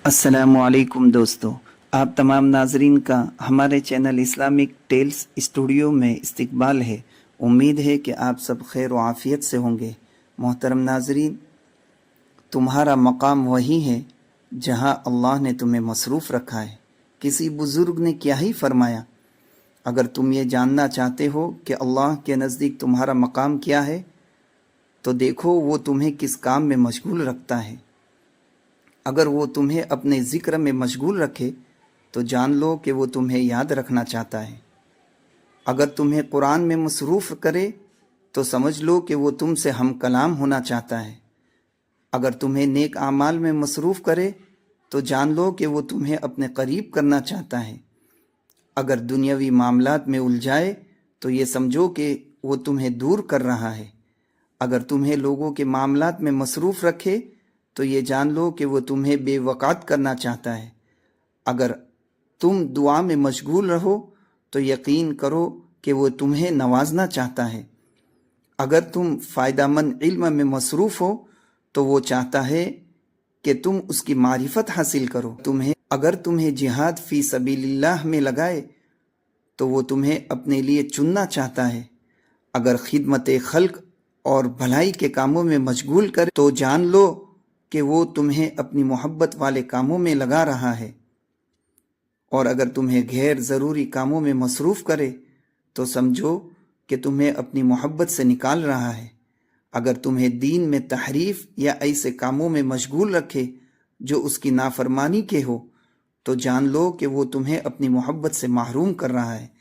अस्सलामुअलैकुम दोस्तों, आप तमाम नाजरीन का हमारे चैनल इस्लामिक टेल्स स्टूडियो में इस्तकबाल है। उम्मीद है कि आप सब खैर व आफ़ियत से होंगे। मोहतरम नाजरीन, तुम्हारा मकाम वही है जहां अल्लाह ने तुम्हें मसरूफ़ रखा है। किसी बुज़ुर्ग ने क्या ही फरमाया, अगर तुम ये जानना चाहते हो कि अल्लाह के नज़दीक तुम्हारा मकाम क्या है तो देखो वो तुम्हें किस काम में मशगूल रखता है। अगर वो तुम्हें अपने ज़िक्र में मशगूल रखे तो जान लो कि वो तुम्हें याद रखना चाहता है। अगर तुम्हें कुरान में मसरूफ़ करे तो समझ लो कि वो तुमसे हम कलाम होना चाहता है। अगर तुम्हें नेक आमाल में मसरूफ़ करे तो जान लो कि वो तुम्हें अपने करीब करना चाहता है। अगर दुनियावी मामलात में उलझाए तो ये समझो कि वो तुम्हें दूर कर रहा है। अगर तुम्हें लोगों के मामलात में मसरूफ़ रखे तो ये जान लो कि वो तुम्हें बेवक़ात करना चाहता है। अगर तुम दुआ में मशगूल रहो तो यकीन करो कि वो तुम्हें नवाजना चाहता है। अगर तुम फ़ायदामंद इल्म में मसरूफ़ हो तो वो चाहता है कि तुम उसकी मारिफत हासिल करो। अगर तुम्हें जिहाद फ़ी सबीलिल्लाह में लगाए तो वो तुम्हें अपने लिए चुनना चाहता है। अगर खिदमत खल्क और भलाई के कामों में मशगूल करे तो जान लो कि वो तुम्हें अपनी मोहब्बत वाले कामों में लगा रहा है। और अगर तुम्हें गैर ज़रूरी कामों में मसरूफ़ करे तो समझो कि तुम्हें अपनी मोहब्बत से निकाल रहा है। अगर तुम्हें दीन में तहरीफ या ऐसे कामों में मशगूल रखे जो उसकी नाफरमानी के हो तो जान लो कि वो तुम्हें अपनी मोहब्बत से महरूम कर रहा है।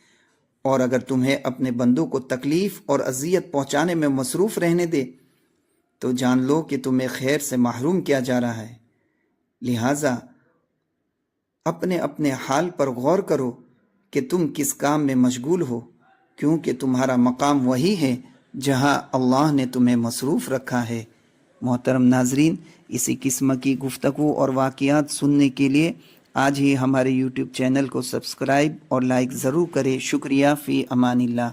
और अगर तुम्हें अपने बंदों को तकलीफ़ और अजियत पहुँचाने में मसरूफ़ रहने दे तो जान लो कि तुम्हें खैर से महरूम किया जा रहा है। लिहाजा अपने अपने हाल पर गौर करो कि तुम किस काम में मशगूल हो, क्योंकि तुम्हारा मकाम वही है जहां अल्लाह ने तुम्हें मसरूफ़ रखा है। मोहतरम नाजरीन, इसी किस्म की गुफ्तगू और वाक़ियात सुनने के लिए आज ही हमारे यूट्यूब चैनल को सब्सक्राइब और लाइक ज़रूर करें। शुक्रिया फ़ी अमानिल्लाह।